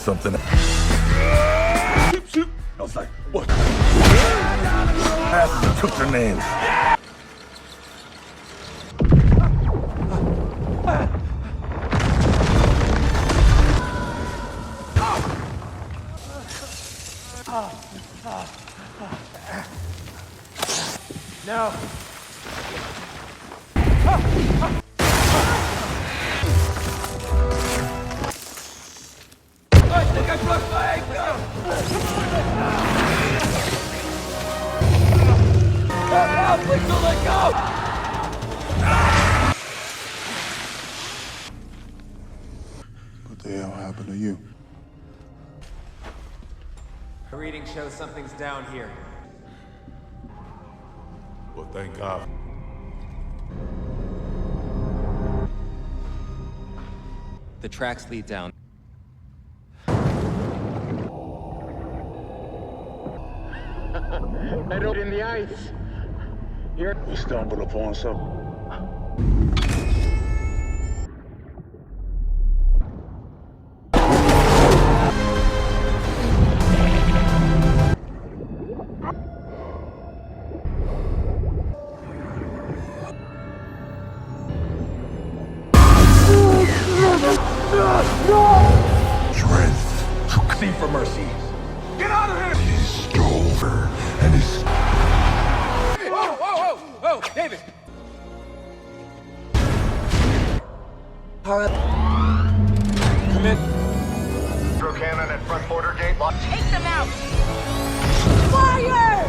something. Shoot. I was like, what? Asses took their names. No. I think I broke my ankle. Help! Please don't let go. What the hell happened to you? The reading shows something's down here. Well, thank God. The tracks lead down. I don't in the ice. Here We stumbled upon something. Strength. Seek for mercy. Get out of here! He stole her, and he's... Whoa, whoa, whoa! Whoa, David! Come in. Throw cannon at front border gate. Lock. Take them out! Fire!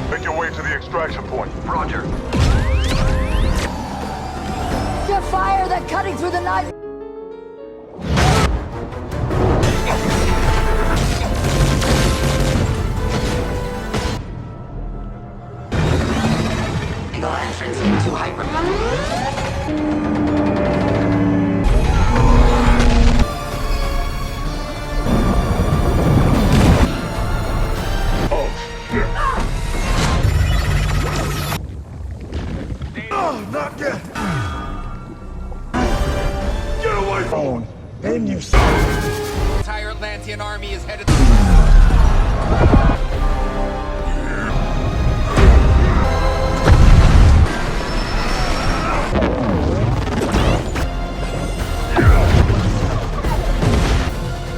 Make your way to the extraction point. Roger. The fire that's cutting through the night! Your entrance into Oh, not yet. Get away from him. And you The entire Atlantean army is headed.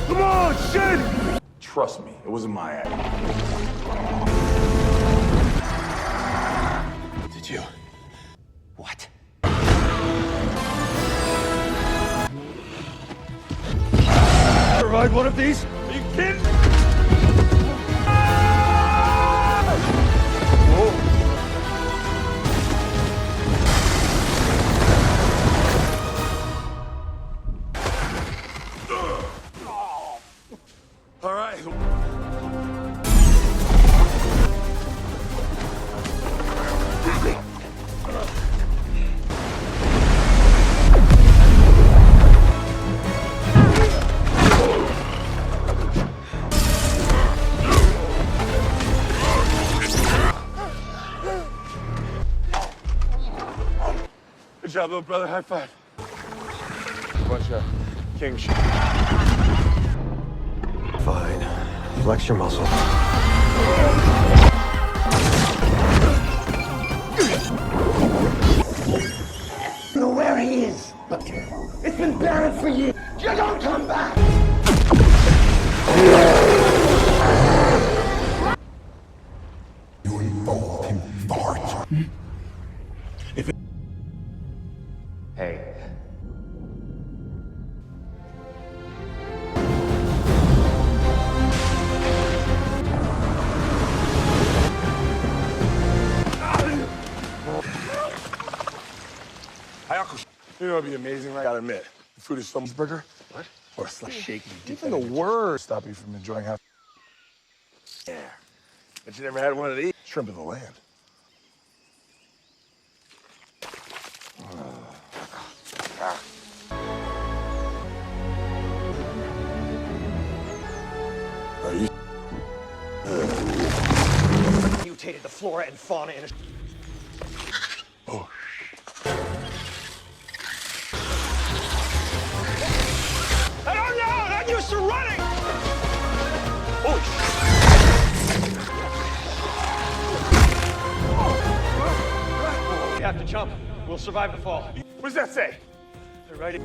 Come on, shit! Trust me, it wasn't my act. Did you? What? Ride one of these? Are you kidding? Whoa. All right. Good job, little brother. High five. Bunch of king shit. Fine. Flex your muscle. I know where he is, but it's been buried for years. You don't come back! You involved him, Bart. Hey. You know, it'd be amazing, right? I gotta admit, the food is so much burger. What? Or it's like shaky. Even the word stop you from enjoying half. Yeah. But you never had one of these. Shrimp of the land. Are you? Mutated the flora and fauna in a... Oh. have to jump. We'll survive the fall. What does that say? They're ready.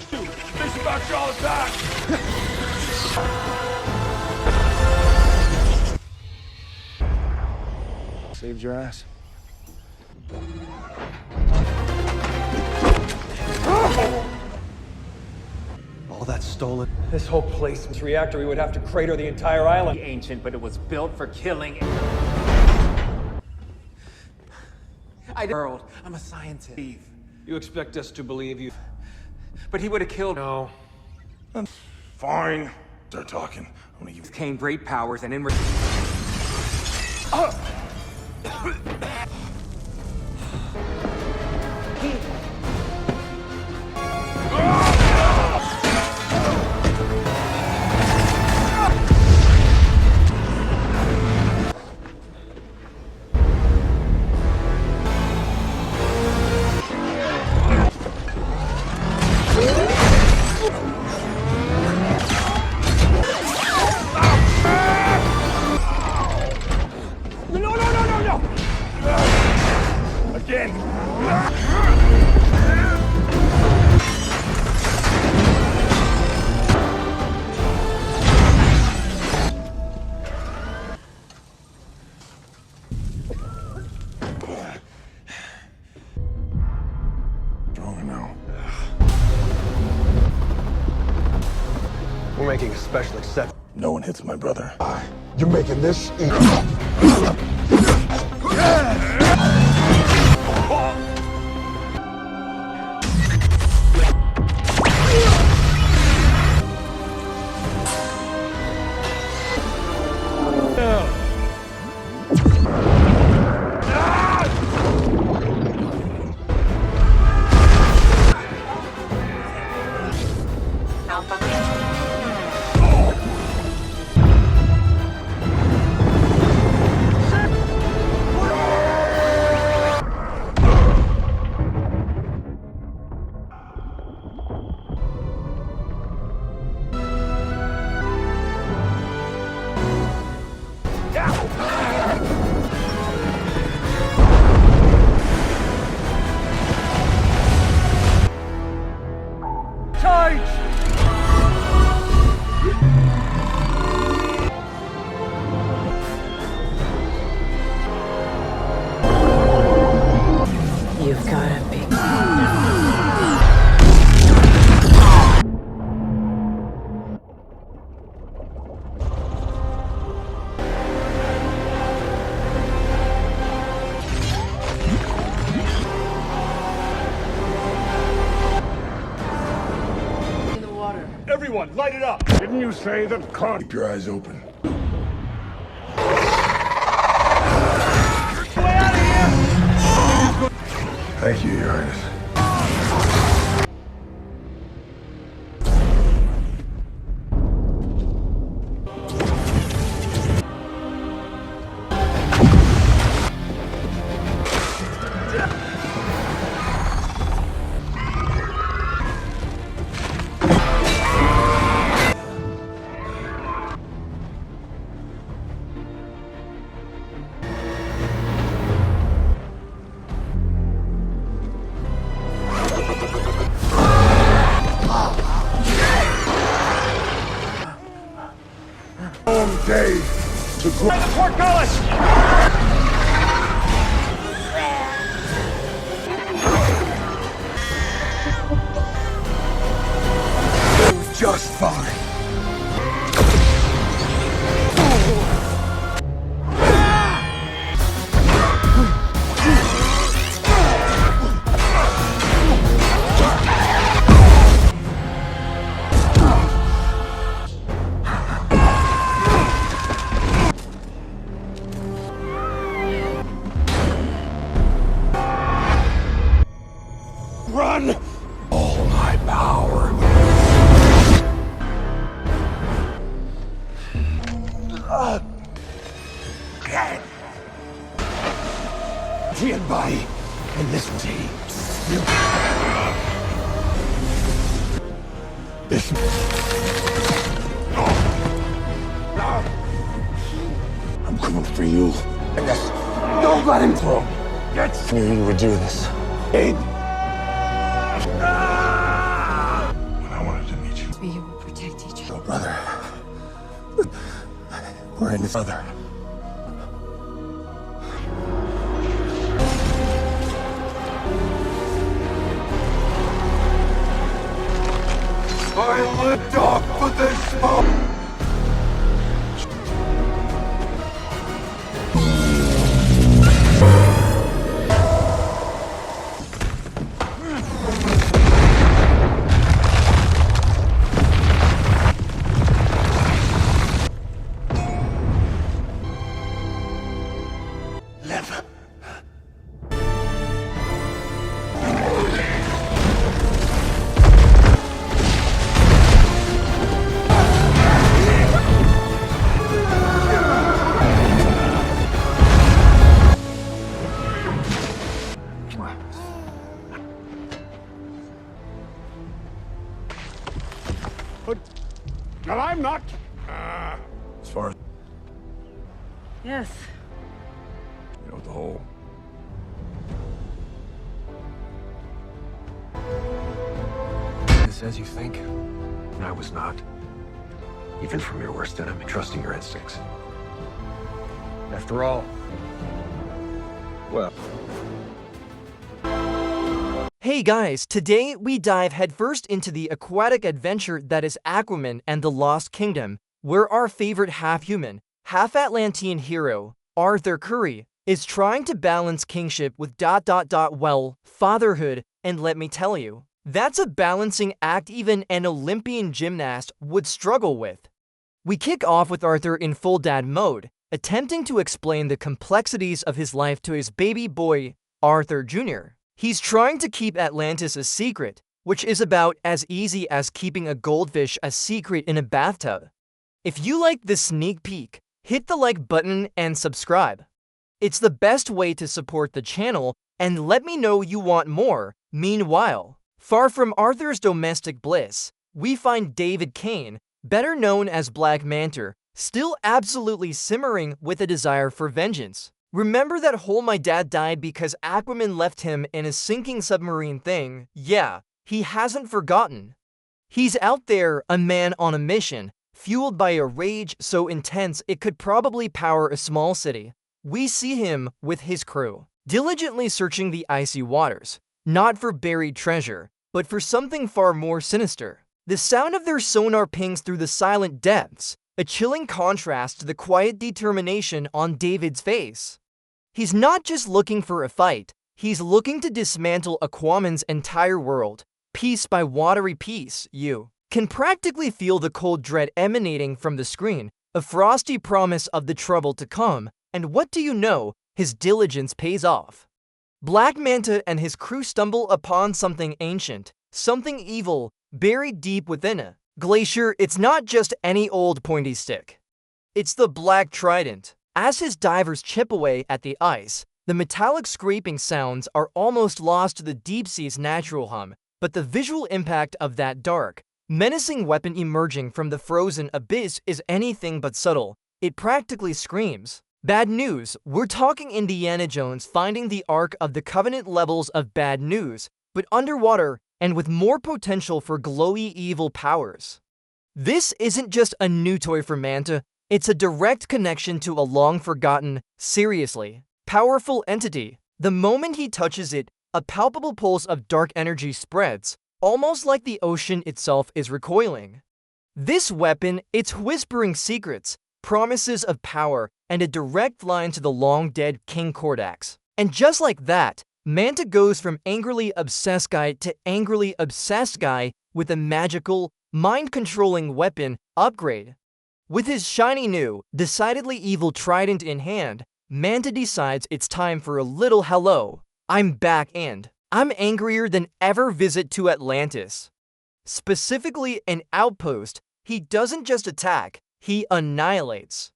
This about y'all attack! Saved your ass. All that stolen. This whole place, this reactor, we would have to crater the entire island. Ancient, but it was built for killing. I'm a scientist. You expect us to believe you? But he would have killed. No. Fine. Start talking. I'm gonna give you. Came great powers and in. Again! Stronger now. We're making a special exception. No one hits my brother. You're making this easy. You've gotta be. In the water. Everyone, light it up! Didn't you say that can't keep your eyes open? Thank you, Your Highness. Long day to grow. The portcullis! Just fine. Run! All my power. And body, and this was he. It's... I'm coming for you. Yes. Don't let him Whoa. I knew you would do this. Abe. When I wanted to meet you. We will protect each other. Oh, brother. We're in this other. I lived off for this moment. Well, I'm not. As far as Yes. you know, the whole This as you think? I was not. Even from your worst enemy, trusting your instincts. After all, well... Hey guys, today we dive headfirst into the aquatic adventure that is Aquaman and the Lost Kingdom, where our favorite half-human, half-Atlantean hero, Arthur Curry, is trying to balance kingship with well, fatherhood, and let me tell you, that's a balancing act even an Olympian gymnast would struggle with. We kick off with Arthur in full dad mode, attempting to explain the complexities of his life to his baby boy, Arthur Jr. He's trying to keep Atlantis a secret, which is about as easy as keeping a goldfish a secret in a bathtub. If you like this sneak peek, hit the like button and subscribe. It's the best way to support the channel, and let me know you want more. Meanwhile, far from Arthur's domestic bliss, we find David Kane, better known as Black Manta, still absolutely simmering with a desire for vengeance. Remember that whole "my dad died because Aquaman left him in a sinking submarine" thing? Yeah, he hasn't forgotten. He's out there, a man on a mission, fueled by a rage so intense it could probably power a small city. We see him with his crew, diligently searching the icy waters, not for buried treasure, but for something far more sinister. The sound of their sonar pings through the silent depths, a chilling contrast to the quiet determination on David's face. He's not just looking for a fight, he's looking to dismantle Aquaman's entire world, piece by watery piece. You can practically feel the cold dread emanating from the screen, a frosty promise of the trouble to come, and what do you know, his diligence pays off. Black Manta and his crew stumble upon something ancient, something evil, buried deep within a glacier. It's not just any old pointy stick. It's the Black Trident. As his divers chip away at the ice, the metallic scraping sounds are almost lost to the deep sea's natural hum, but the visual impact of that dark, menacing weapon emerging from the frozen abyss is anything but subtle. It practically screams. Bad news. We're talking Indiana Jones finding the Ark of the Covenant levels of bad news, but underwater and with more potential for glowy evil powers. This isn't just a new toy for Manta, it's a direct connection to a long-forgotten, seriously, powerful entity. The moment he touches it, a palpable pulse of dark energy spreads, almost like the ocean itself is recoiling. This weapon, it's whispering secrets, promises of power, and a direct line to the long-dead King Kordax. And just like that, Manta goes from angrily obsessed guy to angrily obsessed guy with a magical, mind-controlling weapon upgrade. With his shiny new, decidedly evil trident in hand, Manta decides it's time for a little hello, I'm back and I'm angrier than ever visit to Atlantis. Specifically an outpost, he doesn't just attack, he annihilates.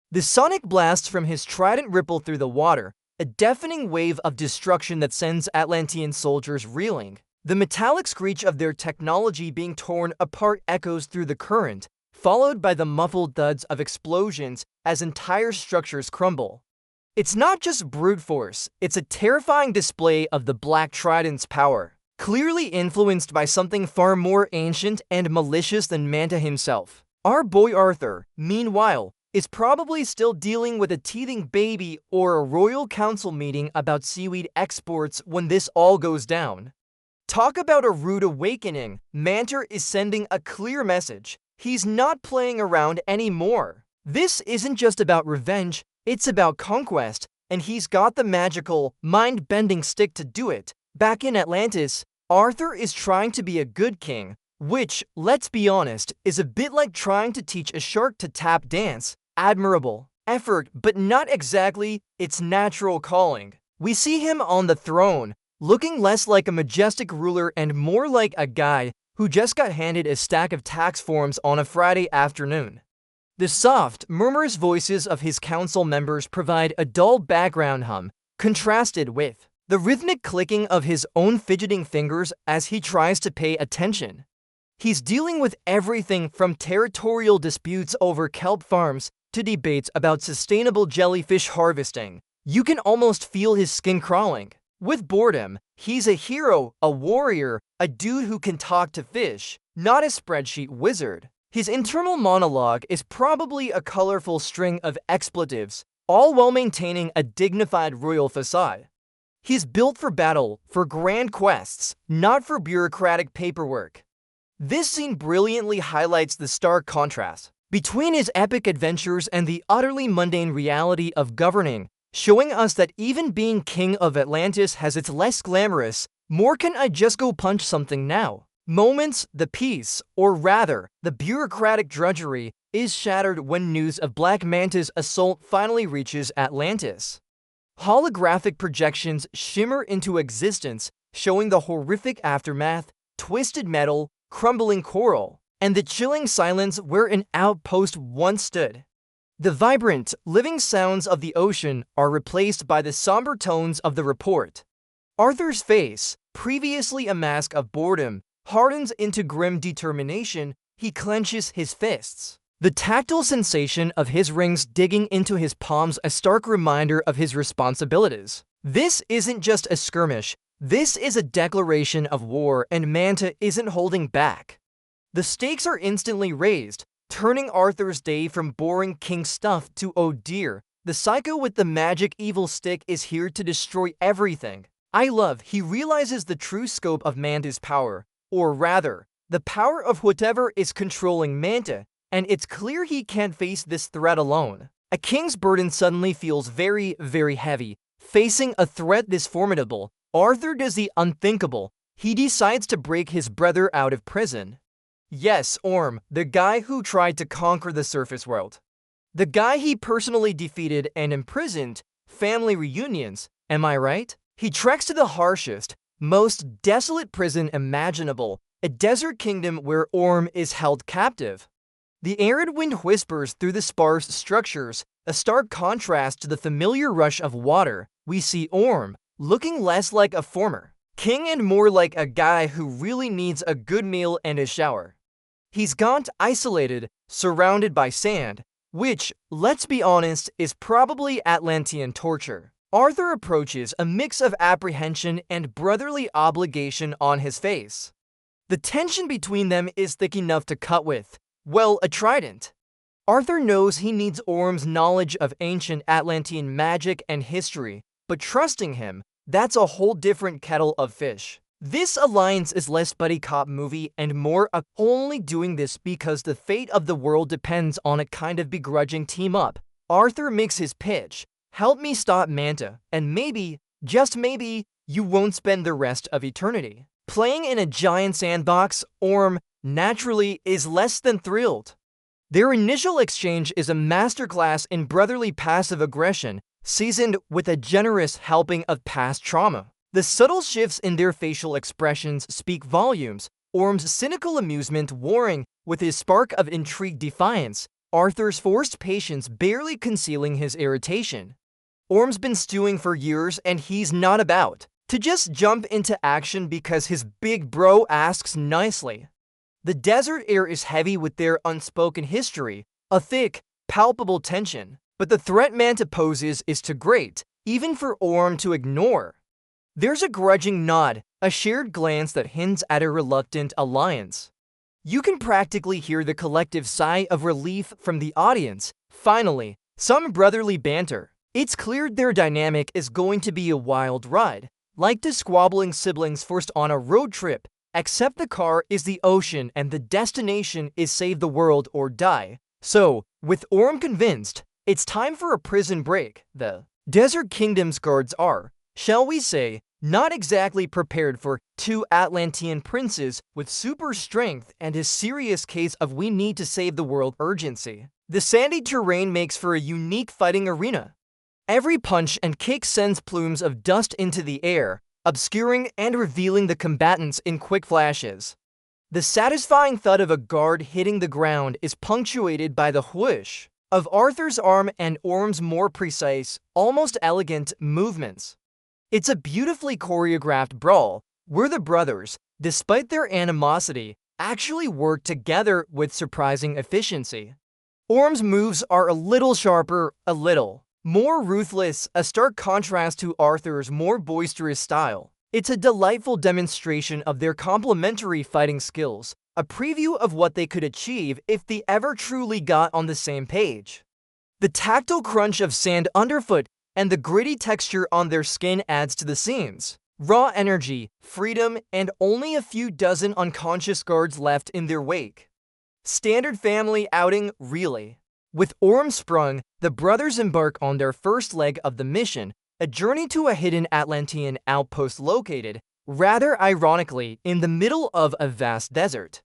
The sonic blasts from his trident ripple through the water, a deafening wave of destruction that sends Atlantean soldiers reeling. The metallic screech of their technology being torn apart echoes through the current, followed by the muffled thuds of explosions as entire structures crumble. It's not just brute force, it's a terrifying display of the Black Trident's power, clearly influenced by something far more ancient and malicious than Manta himself. Our boy Arthur, meanwhile, is probably still dealing with a teething baby or a royal council meeting about seaweed exports when this all goes down. Talk about a rude awakening. Manta is sending a clear message. He's not playing around anymore. This isn't just about revenge, it's about conquest, and he's got the magical, mind-bending stick to do it. Back in Atlantis, Arthur is trying to be a good king, which, let's be honest, is a bit like trying to teach a shark to tap dance. Admirable effort, but not exactly its natural calling. We see him on the throne, looking less like a majestic ruler and more like a guy who just got handed a stack of tax forms on a Friday afternoon. The soft, murmurous voices of his council members provide a dull background hum, contrasted with the rhythmic clicking of his own fidgeting fingers as he tries to pay attention. He's dealing with everything from territorial disputes over kelp farms to debates about sustainable jellyfish harvesting. You can almost feel his skin crawling. With boredom, he's a hero, a warrior, a dude who can talk to fish, not a spreadsheet wizard. His internal monologue is probably a colorful string of expletives, all while maintaining a dignified royal facade. He's built for battle, for grand quests, not for bureaucratic paperwork. This scene brilliantly highlights the stark contrast between his epic adventures and the utterly mundane reality of governing, showing us that even being King of Atlantis has its less glamorous, more can I just go punch something now moments. The peace, or rather, the bureaucratic drudgery, is shattered when news of Black Manta's assault finally reaches Atlantis. Holographic projections shimmer into existence, showing the horrific aftermath, twisted metal, crumbling coral, and the chilling silence where an outpost once stood. The vibrant, living sounds of the ocean are replaced by the somber tones of the report. Arthur's face, previously a mask of boredom, hardens into grim determination. He clenches his fists. The tactile sensation of his rings digging into his palms a stark reminder of his responsibilities. This isn't just a skirmish, this is a declaration of war, and Manta isn't holding back. The stakes are instantly raised, turning Arthur's day from boring king stuff to oh dear, the psycho with the magic evil stick is here to destroy everything. I love he realizes the true scope of Manta's power, or rather, the power of whatever is controlling Manta, and it's clear he can't face this threat alone. A king's burden suddenly feels very, very heavy. Facing a threat this formidable, Arthur does the unthinkable. He decides to break his brother out of prison. Yes, Orm, the guy who tried to conquer the surface world. The guy he personally defeated and imprisoned. Family reunions, am I right? He treks to the harshest, most desolate prison imaginable, a desert kingdom where Orm is held captive. The arid wind whispers through the sparse structures, a stark contrast to the familiar rush of water. We see Orm, looking less like a former king and more like a guy who really needs a good meal and a shower. He's gaunt, isolated, surrounded by sand, which, let's be honest, is probably Atlantean torture. Arthur approaches, a mix of apprehension and brotherly obligation on his face. The tension between them is thick enough to cut with, well, a trident. Arthur knows he needs Orm's knowledge of ancient Atlantean magic and history, but trusting him, that's a whole different kettle of fish. This alliance is less buddy cop movie and more of only doing this because the fate of the world depends on a kind of begrudging team-up. Arthur makes his pitch. Help me stop Manta, and maybe, just maybe, you won't spend the rest of eternity playing in a giant sandbox. Orm, naturally, is less than thrilled. Their initial exchange is a masterclass in brotherly passive aggression, seasoned with a generous helping of past trauma. The subtle shifts in their facial expressions speak volumes, Orm's cynical amusement warring with his spark of intrigued defiance, Arthur's forced patience barely concealing his irritation. Orm's been stewing for years and he's not about to just jump into action because his big bro asks nicely. The desert air is heavy with their unspoken history, a thick, palpable tension, but the threat Manta poses is too great, even for Orm to ignore. There's a grudging nod, a shared glance that hints at a reluctant alliance. You can practically hear the collective sigh of relief from the audience. Finally, some brotherly banter. It's clear their dynamic is going to be a wild ride, like two squabbling siblings forced on a road trip, except the car is the ocean and the destination is save the world or die. So, with Orm convinced, it's time for a prison break. The Desert Kingdom's guards are, shall we say, not exactly prepared for two Atlantean princes with super strength and a serious case of we need to save the world urgency. The sandy terrain makes for a unique fighting arena. Every punch and kick sends plumes of dust into the air, obscuring and revealing the combatants in quick flashes. The satisfying thud of a guard hitting the ground is punctuated by the whoosh of Arthur's arm and Orm's more precise, almost elegant movements. It's a beautifully choreographed brawl, where the brothers, despite their animosity, actually work together with surprising efficiency. Orm's moves are a little sharper, a little more ruthless, a stark contrast to Arthur's more boisterous style. It's a delightful demonstration of their complementary fighting skills, a preview of what they could achieve if they ever truly got on the same page. The tactile crunch of sand underfoot and the gritty texture on their skin adds to the scenes. Raw energy, freedom, and only a few dozen unconscious guards left in their wake. Standard family outing, really. With Orm sprung, the brothers embark on their first leg of the mission, a journey to a hidden Atlantean outpost located, rather ironically, in the middle of a vast desert.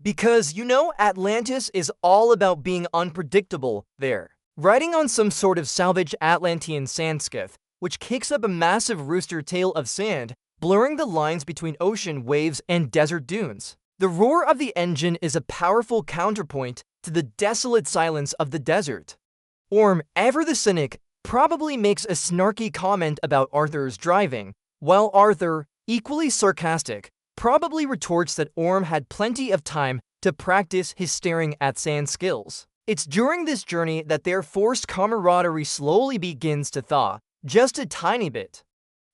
Because, you know, Atlantis is all about being unpredictable there. Riding on some sort of salvage Atlantean sand skiff, which kicks up a massive rooster tail of sand, blurring the lines between ocean waves and desert dunes. The roar of the engine is a powerful counterpoint to the desolate silence of the desert. Orm, ever the cynic, probably makes a snarky comment about Arthur's driving, while Arthur, equally sarcastic, probably retorts that Orm had plenty of time to practice his staring at sand skills. It's during this journey that their forced camaraderie slowly begins to thaw, just a tiny bit.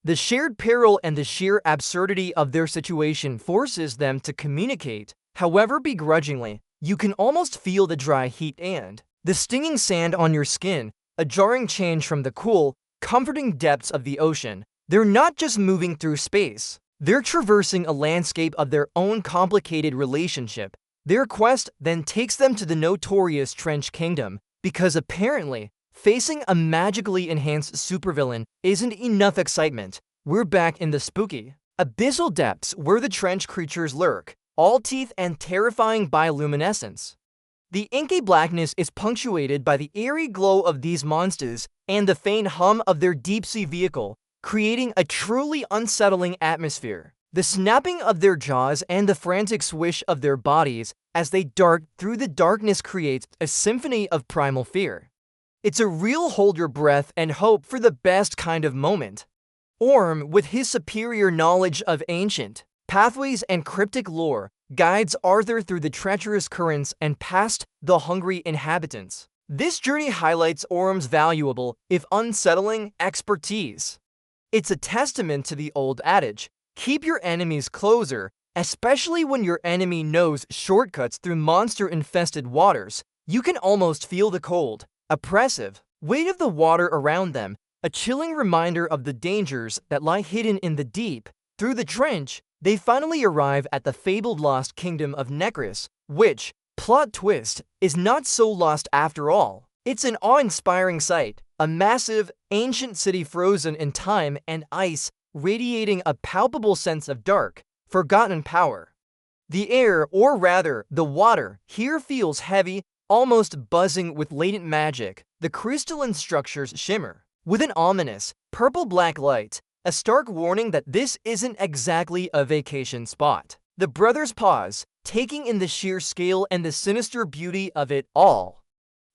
The shared peril and the sheer absurdity of their situation forces them to communicate, however begrudgingly. You can almost feel the dry heat and the stinging sand on your skin, a jarring change from the cool, comforting depths of the ocean. They're not just moving through space, they're traversing a landscape of their own complicated relationship. Their quest then takes them to the notorious Trench Kingdom, because apparently, facing a magically enhanced supervillain isn't enough excitement. We're back in the spooky, abyssal depths where the trench creatures lurk, all teeth and terrifying bioluminescence. The inky blackness is punctuated by the eerie glow of these monsters and the faint hum of their deep-sea vehicle, creating a truly unsettling atmosphere. The snapping of their jaws and the frantic swish of their bodies as they dart through the darkness creates a symphony of primal fear. It's a real hold your breath and hope for the best kind of moment. Orm, with his superior knowledge of ancient pathways and cryptic lore, guides Arthur through the treacherous currents and past the hungry inhabitants. This journey highlights Orm's valuable, if unsettling, expertise. It's a testament to the old adage, keep your enemies closer, especially when your enemy knows shortcuts through monster-infested waters. You can almost feel the cold, oppressive weight of the water around them, a chilling reminder of the dangers that lie hidden in the deep. Through the trench, they finally arrive at the fabled lost kingdom of Necris, which, plot twist, is not so lost after all. It's an awe-inspiring sight, a massive, ancient city frozen in time and ice, radiating a palpable sense of dark, forgotten power. The air, or rather, the water, here feels heavy, almost buzzing with latent magic. The crystalline structures shimmer with an ominous, purple-black light, a stark warning that this isn't exactly a vacation spot. The brothers pause, taking in the sheer scale and the sinister beauty of it all.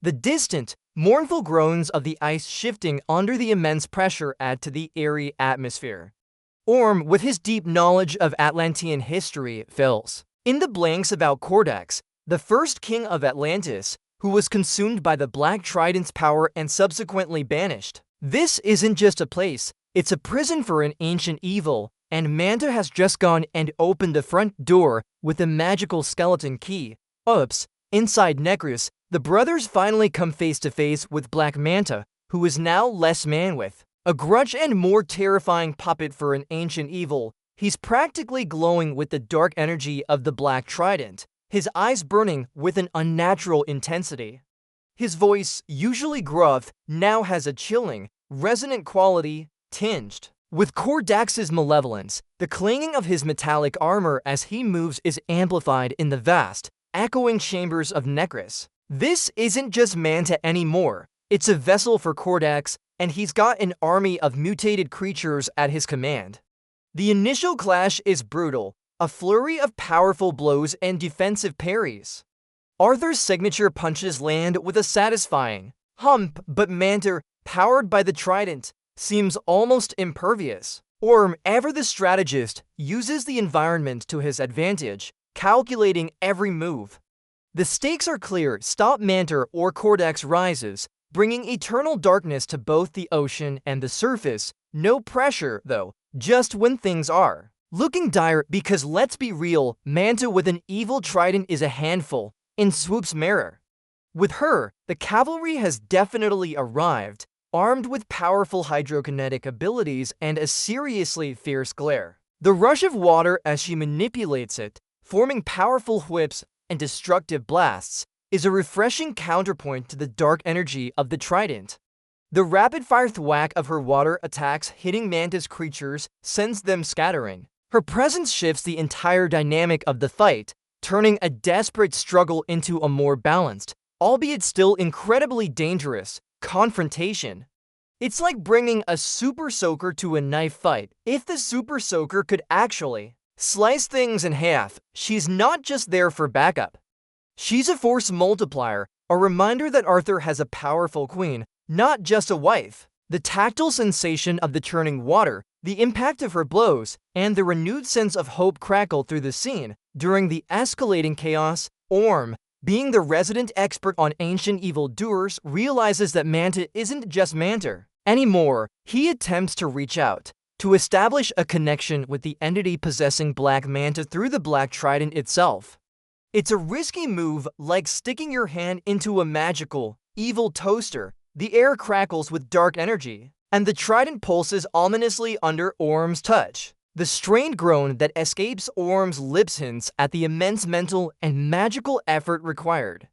The distant, mournful groans of the ice shifting under the immense pressure add to the eerie atmosphere. Orm, with his deep knowledge of Atlantean history, fills in the blanks about Kordax, the first king of Atlantis, who was consumed by the Black Trident's power and subsequently banished. This isn't just a place, it's a prison for an ancient evil, and Manta has just gone and opened the front door with a magical skeleton key. Oops, inside Necros, the brothers finally come face to face with Black Manta, who is now less man with a grudge and more terrifying puppet for an ancient evil. He's practically glowing with the dark energy of the Black Trident, his eyes burning with an unnatural intensity. His voice, usually gruff, now has a chilling, resonant quality, tinged with Kordax's malevolence. The clanging of his metallic armor as he moves is amplified in the vast, echoing chambers of Necros. This isn't just Manta anymore, it's a vessel for Kordax, and he's got an army of mutated creatures at his command. The initial clash is brutal, a flurry of powerful blows and defensive parries. Arthur's signature punches land with a satisfying hump, but Manta, powered by the Trident, seems almost impervious. Orm, ever the strategist, uses the environment to his advantage, calculating every move. The stakes are clear: stop Manta or Kordax rises, bringing eternal darkness to both the ocean and the surface. No pressure, though, just when things are looking dire, because let's be real, Manta with an evil trident is a handful in Swoop's mirror. With her, the cavalry has definitely arrived, armed with powerful hydrokinetic abilities and a seriously fierce glare. The rush of water as she manipulates it, forming powerful whips and destructive blasts, is a refreshing counterpoint to the dark energy of the Trident. The rapid-fire thwack of her water attacks hitting Manta's creatures sends them scattering. Her presence shifts the entire dynamic of the fight, turning a desperate struggle into a more balanced, albeit still incredibly dangerous, confrontation. It's like bringing a super soaker to a knife fight. If the super soaker could actually slice things in half, she's not just there for backup. She's a force multiplier, a reminder that Arthur has a powerful queen, not just a wife. The tactile sensation of the churning water, the impact of her blows, and the renewed sense of hope crackle through the scene. During the escalating chaos, Orm, being the resident expert on ancient evildoers, realizes that Manta isn't just Manta anymore. He attempts to reach out, to establish a connection with the entity possessing Black Manta through the Black Trident itself. It's a risky move, like sticking your hand into a magical, evil toaster. The air crackles with dark energy, and the Trident pulses ominously under Orm's touch. The strained groan that escapes Orm's lips hints at the immense mental and magical effort required.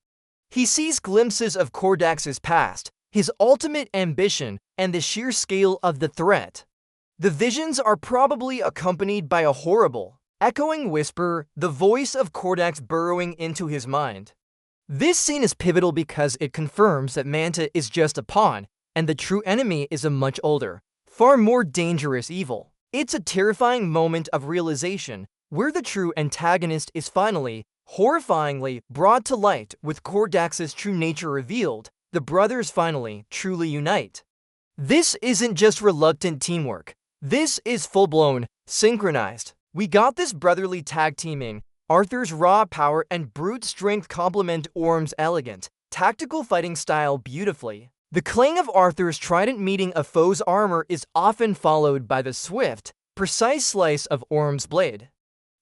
He sees glimpses of Kordax's past, his ultimate ambition, and the sheer scale of the threat. The visions are probably accompanied by a horrible, echoing whisper, the voice of Kordax burrowing into his mind. This scene is pivotal because it confirms that Manta is just a pawn, and the true enemy is a much older, far more dangerous evil. It's a terrifying moment of realization, where the true antagonist is finally, horrifyingly, brought to light. With Kordax's true nature revealed, the brothers finally, truly unite. This isn't just reluctant teamwork. This is full-blown, synchronized. We got this brotherly tag teaming. Arthur's raw power and brute strength complement Orm's elegant, tactical fighting style beautifully. The clang of Arthur's trident meeting a foe's armor is often followed by the swift, precise slice of Orm's blade.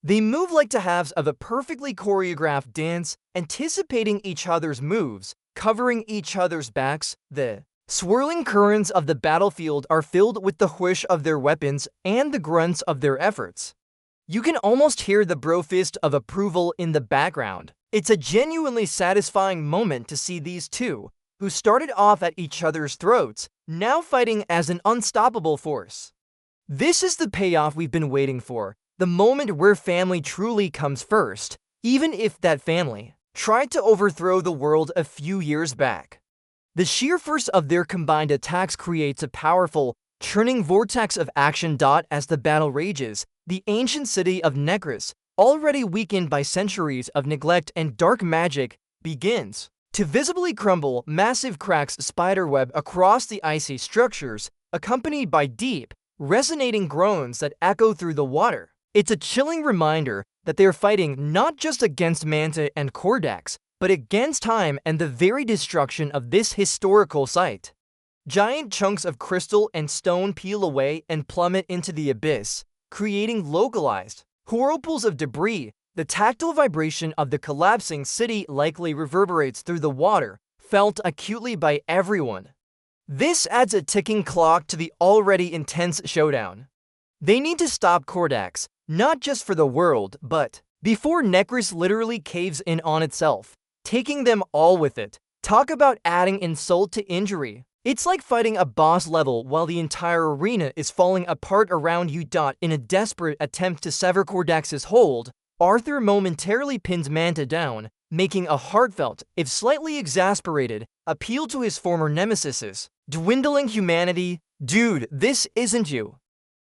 They move like the halves of a perfectly choreographed dance, anticipating each other's moves, covering each other's backs. The swirling currents of the battlefield are filled with the whoosh of their weapons and the grunts of their efforts. You can almost hear the brofist of approval in the background. It's a genuinely satisfying moment to see these two, who started off at each other's throats, now fighting as an unstoppable force. This is the payoff we've been waiting for, the moment where family truly comes first, even if that family tried to overthrow the world a few years back. The sheer force of their combined attacks creates a powerful, churning vortex of action. As the battle rages, the ancient city of Necros, already weakened by centuries of neglect and dark magic, begins to visibly crumble. Massive cracks spiderweb across the icy structures, accompanied by deep, resonating groans that echo through the water. It's a chilling reminder that they are fighting not just against Manta and Kordax, but against time and the very destruction of this historical site. Giant chunks of crystal and stone peel away and plummet into the abyss, creating localized whirlpools of debris. The tactile vibration of the collapsing city likely reverberates through the water, felt acutely by everyone. This adds a ticking clock to the already intense showdown. They need to stop Kordax, not just for the world, but before Necris literally caves in on itself, taking them all with it. Talk about adding insult to injury. It's like fighting a boss level while the entire arena is falling apart around you. In a desperate attempt to sever Kordax's hold, Arthur momentarily pins Manta down, making a heartfelt, if slightly exasperated, appeal to his former nemesises. Dwindling humanity, dude, this isn't you.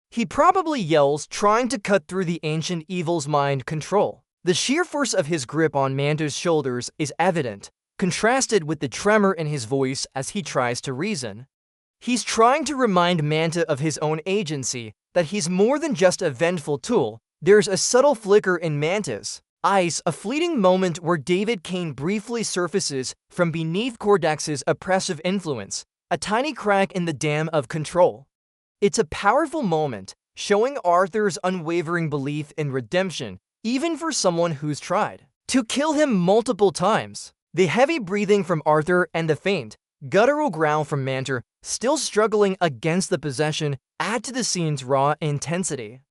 He probably yells, trying to cut through the ancient evil's mind control. The sheer force of his grip on Manta's shoulders is evident, contrasted with the tremor in his voice as he tries to reason. He's trying to remind Manta of his own agency, that he's more than just a vengeful tool. There's a subtle flicker in Manta's eyes, a fleeting moment where David Kane briefly surfaces from beneath Kordax's oppressive influence, a tiny crack in the dam of control. It's a powerful moment, showing Arthur's unwavering belief in redemption, even for someone who's tried to kill him multiple times. The heavy breathing from Arthur and the faint, guttural growl from Manta, still struggling against the possession, add to the scene's raw intensity.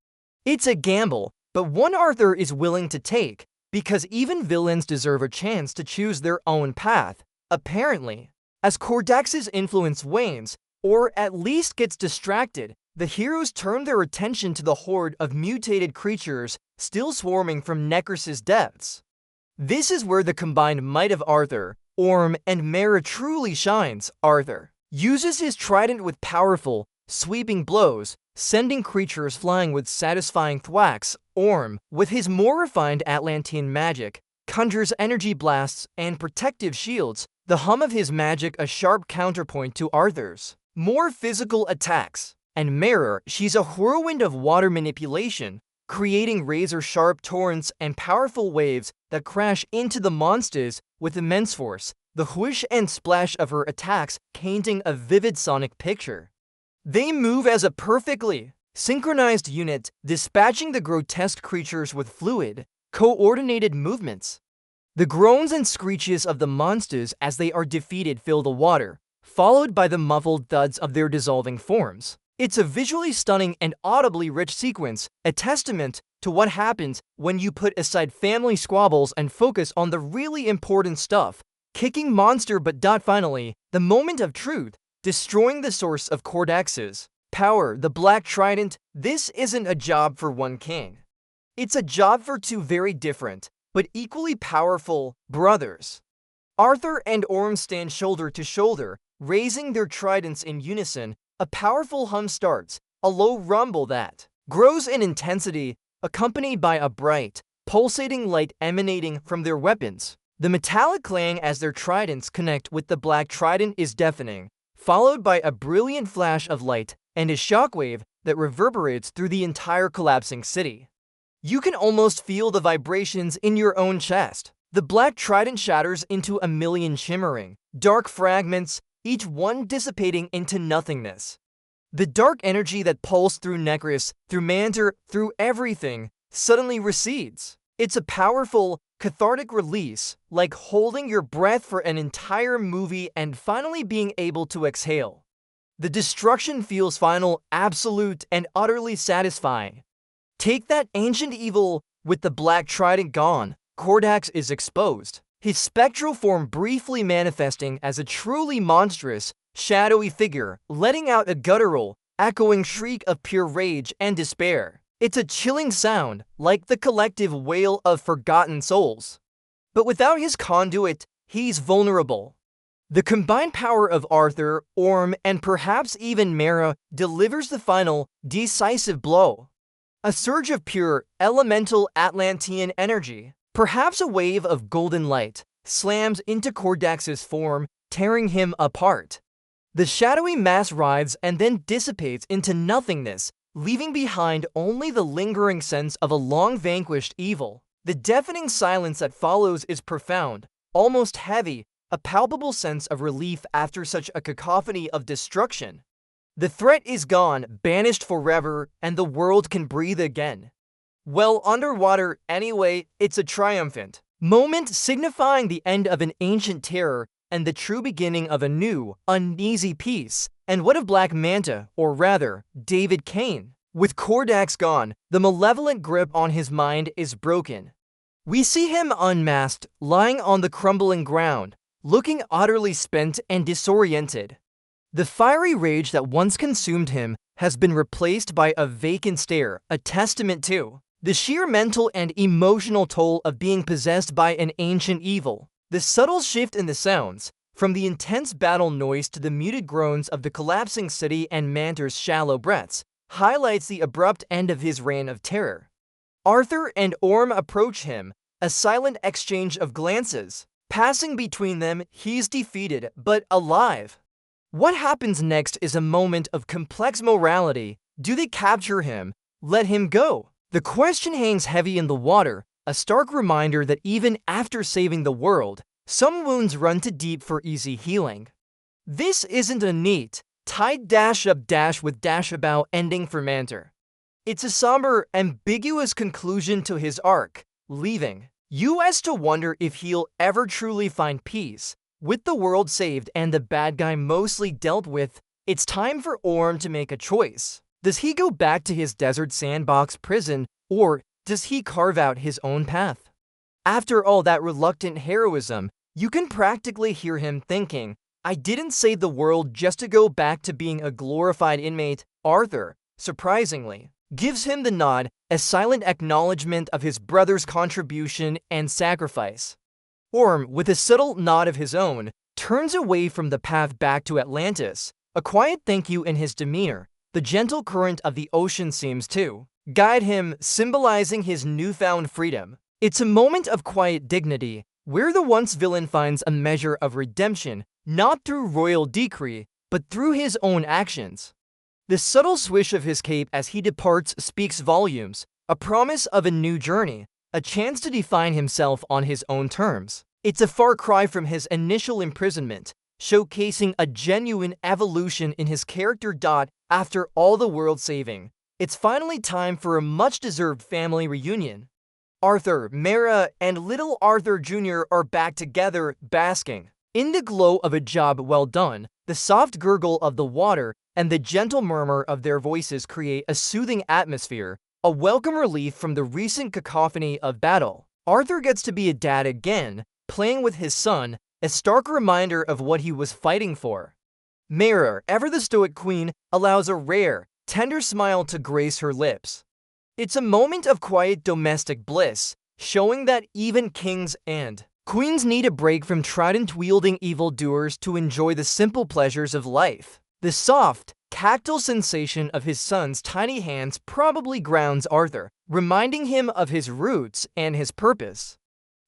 It's a gamble, but one Arthur is willing to take, because even villains deserve a chance to choose their own path, apparently. As Kordax's influence wanes, or at least gets distracted, the heroes turn their attention to the horde of mutated creatures still swarming from Necris's depths. This is where the combined might of Arthur, Orm, and Mera truly shines. Arthur uses his trident with powerful, sweeping blows, sending creatures flying with satisfying thwacks. Orm, with his more refined Atlantean magic, conjures energy blasts and protective shields, the hum of his magic a sharp counterpoint to Arthur's more physical attacks. And Mera, she's a whirlwind of water manipulation, creating razor-sharp torrents and powerful waves that crash into the monsters with immense force, the whoosh and splash of her attacks painting a vivid sonic picture. They move as a perfectly synchronized unit, dispatching the grotesque creatures with fluid, coordinated movements. The groans and screeches of the monsters as they are defeated fill the water, followed by the muffled thuds of their dissolving forms. It's a visually stunning and audibly rich sequence, a testament to what happens when you put aside family squabbles and focus on the really important stuff. Kicking monster but finally, the moment of truth, destroying the source of Kordax's power, the Black Trident. This isn't a job for one king. It's a job for two very different, but equally powerful brothers. Arthur and Orm stand shoulder to shoulder, raising their tridents in unison. A powerful hum starts, a low rumble that grows in intensity, accompanied by a bright, pulsating light emanating from their weapons. The metallic clang as their tridents connect with the Black Trident is deafening, followed by a brilliant flash of light and a shockwave that reverberates through the entire collapsing city. You can almost feel the vibrations in your own chest. The Black Trident shatters into a million shimmering, dark fragments, each one dissipating into nothingness. The dark energy that pulsed through Necris, through Manta, through everything, suddenly recedes. It's a powerful, cathartic release, like holding your breath for an entire movie and finally being able to exhale. The destruction feels final, absolute, and utterly satisfying. Take that ancient evil. With the Black Trident gone, Kordax is exposed, his spectral form briefly manifesting as a truly monstrous, shadowy figure, letting out a guttural, echoing shriek of pure rage and despair. It's a chilling sound, like the collective wail of forgotten souls. But without his conduit, he's vulnerable. The combined power of Arthur, Orm, and perhaps even Mera delivers the final, decisive blow. A surge of pure, elemental Atlantean energy, perhaps a wave of golden light, slams into Kordax's form, tearing him apart. The shadowy mass writhes and then dissipates into nothingness, leaving behind only the lingering sense of a long-vanquished evil. The deafening silence that follows is profound, almost heavy, a palpable sense of relief after such a cacophony of destruction. The threat is gone, banished forever, and the world can breathe again. Well, underwater, anyway, it's a triumphant moment signifying the end of an ancient terror and the true beginning of a new, uneasy peace. And what of Black Manta, or rather, David Kane? With Kordax gone, the malevolent grip on his mind is broken. We see him unmasked, lying on the crumbling ground, looking utterly spent and disoriented. The fiery rage that once consumed him has been replaced by a vacant stare, a testament to the sheer mental and emotional toll of being possessed by an ancient evil. The subtle shift in the sounds, from the intense battle noise to the muted groans of the collapsing city and Manta's shallow breaths, highlights the abrupt end of his reign of terror. Arthur and Orm approach him, a silent exchange of glances. Passing between them, he's defeated, but alive. What happens next is a moment of complex morality. Do they capture him? Let him go? The question hangs heavy in the water, a stark reminder that even after saving the world, some wounds run too deep for easy healing. This isn't a neat, tight dash-up dash with dash-about ending for Manta. It's a somber, ambiguous conclusion to his arc, leaving us to wonder if he'll ever truly find peace. With the world saved and the bad guy mostly dealt with, it's time for Orm to make a choice. Does he go back to his desert sandbox prison, or does he carve out his own path? After all that reluctant heroism, you can practically hear him thinking, I didn't save the world just to go back to being a glorified inmate. Arthur, surprisingly, gives him the nod, a silent acknowledgement of his brother's contribution and sacrifice. Orm, with a subtle nod of his own, turns away from the path back to Atlantis, a quiet thank you in his demeanor. The gentle current of the ocean seems to guide him, symbolizing his newfound freedom. It's a moment of quiet dignity, where the once villain finds a measure of redemption, not through royal decree, but through his own actions. The subtle swish of his cape as he departs speaks volumes, a promise of a new journey, a chance to define himself on his own terms. It's a far cry from his initial imprisonment, showcasing a genuine evolution in his character. After all the world saving, it's finally time for a much-deserved family reunion. Arthur, Mara, and little Arthur Jr. are back together, basking in the glow of a job well done. The soft gurgle of the water and the gentle murmur of their voices create a soothing atmosphere, a welcome relief from the recent cacophony of battle. Arthur gets to be a dad again, playing with his son, a stark reminder of what he was fighting for. Mara, ever the stoic queen, allows a rare, tender smile to grace her lips. It's a moment of quiet domestic bliss, showing that even kings and queens need a break from trident-wielding evildoers to enjoy the simple pleasures of life. The soft, tactile sensation of his son's tiny hands probably grounds Arthur, reminding him of his roots and his purpose.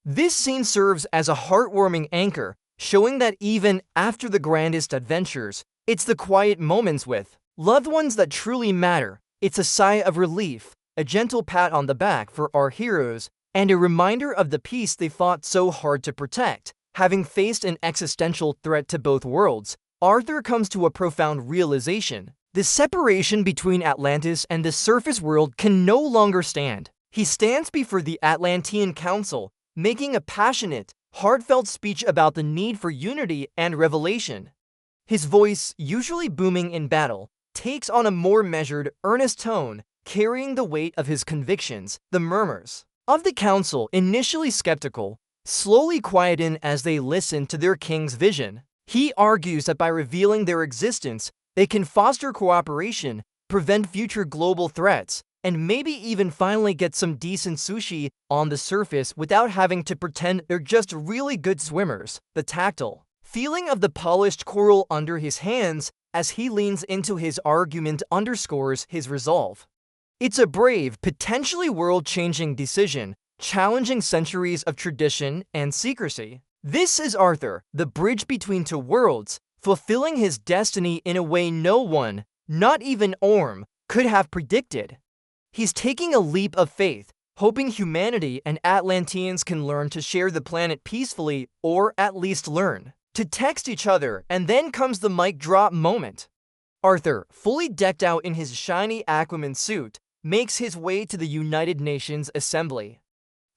This scene serves as a heartwarming anchor, showing that even after the grandest adventures, it's the quiet moments with loved ones that truly matter. It's a sigh of relief, a gentle pat on the back for our heroes, and a reminder of the peace they fought so hard to protect. Having faced an existential threat to both worlds, Arthur comes to a profound realization. The separation between Atlantis and the surface world can no longer stand. He stands before the Atlantean Council, making a passionate, heartfelt speech about the need for unity and revelation. His voice, usually booming in battle, takes on a more measured, earnest tone, carrying the weight of his convictions. The murmurs of the council, initially skeptical, slowly quieten as they listen to their king's vision. He argues that by revealing their existence, they can foster cooperation, prevent future global threats, and maybe even finally get some decent sushi on the surface without having to pretend they're just really good swimmers. The tactile feeling of the polished coral under his hands as he leans into his argument underscores his resolve. It's a brave, potentially world-changing decision, challenging centuries of tradition and secrecy. This is Arthur, the bridge between two worlds, fulfilling his destiny in a way no one, not even Orm, could have predicted. He's taking a leap of faith, hoping humanity and Atlanteans can learn to share the planet peacefully, or at least learn to text each other, and then comes the mic drop moment. Arthur, fully decked out in his shiny Aquaman suit, makes his way to the United Nations Assembly.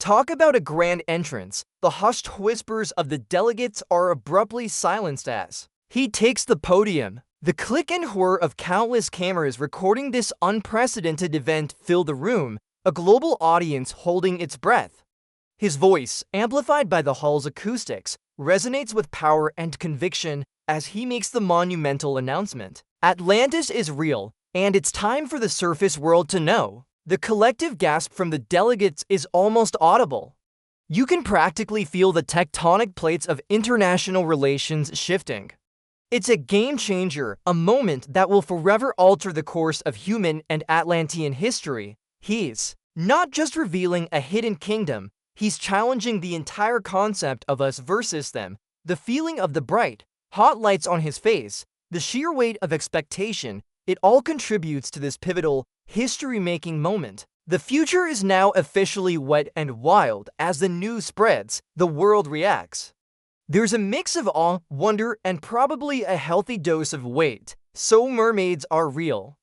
Talk about a grand entrance. The hushed whispers of the delegates are abruptly silenced as he takes the podium. The click and whir of countless cameras recording this unprecedented event fill the room, a global audience holding its breath. His voice, amplified by the hall's acoustics, resonates with power and conviction as he makes the monumental announcement. Atlantis is real, and it's time for the surface world to know. The collective gasp from the delegates is almost audible. You can practically feel the tectonic plates of international relations shifting. It's a game changer, a moment that will forever alter the course of human and Atlantean history. He's not just revealing a hidden kingdom, he's challenging the entire concept of us versus them. The feeling of the bright, hot lights on his face, the sheer weight of expectation, it all contributes to this pivotal, history-making moment. The future is now officially wet and wild. As the news spreads, the world reacts. There's a mix of awe, wonder, and probably a healthy dose of wait. So mermaids are real.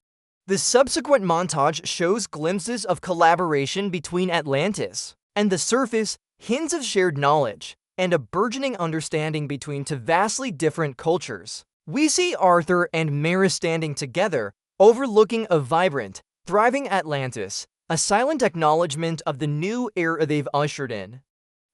The subsequent montage shows glimpses of collaboration between Atlantis and the surface, hints of shared knowledge, and a burgeoning understanding between two vastly different cultures. We see Arthur and Mera standing together, overlooking a vibrant, thriving Atlantis, a silent acknowledgement of the new era they've ushered in.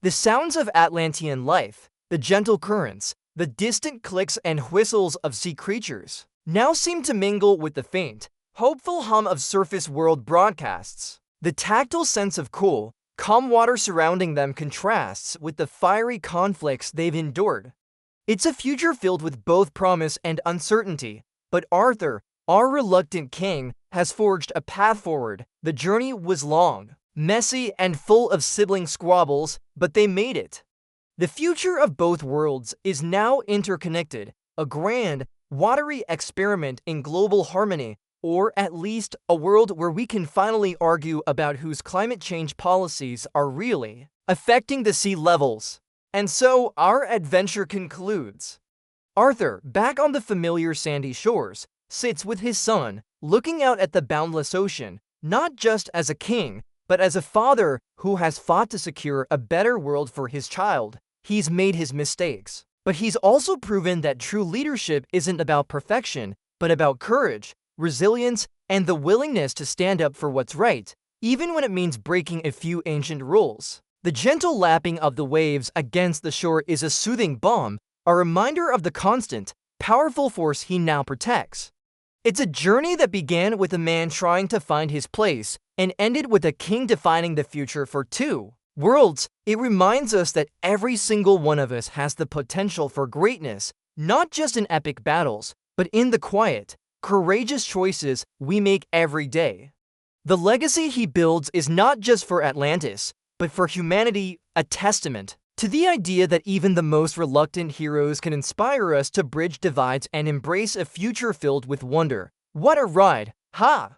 The sounds of Atlantean life, the gentle currents, the distant clicks and whistles of sea creatures, now seem to mingle with the faint, hopeful hum of surface world broadcasts. The tactile sense of cool, calm water surrounding them contrasts with the fiery conflicts they've endured. It's a future filled with both promise and uncertainty, but Arthur, our reluctant king, has forged a path forward. The journey was long, messy, and full of sibling squabbles, but they made it. The future of both worlds is now interconnected, a grand, watery experiment in global harmony, or at least a world where we can finally argue about whose climate change policies are really affecting the sea levels. And so our adventure concludes. Arthur, back on the familiar sandy shores, sits with his son, looking out at the boundless ocean, not just as a king, but as a father who has fought to secure a better world for his child. He's made his mistakes, but he's also proven that true leadership isn't about perfection, but about courage, resilience, and the willingness to stand up for what's right, even when it means breaking a few ancient rules. The gentle lapping of the waves against the shore is a soothing balm, a reminder of the constant, powerful force he now protects. It's a journey that began with a man trying to find his place and ended with a king defining the future for two worlds. It reminds us that every single one of us has the potential for greatness, not just in epic battles, but in the quiet, courageous choices we make every day. The legacy he builds is not just for Atlantis, but for humanity, a testament to the idea that even the most reluctant heroes can inspire us to bridge divides and embrace a future filled with wonder. What a ride! Ha!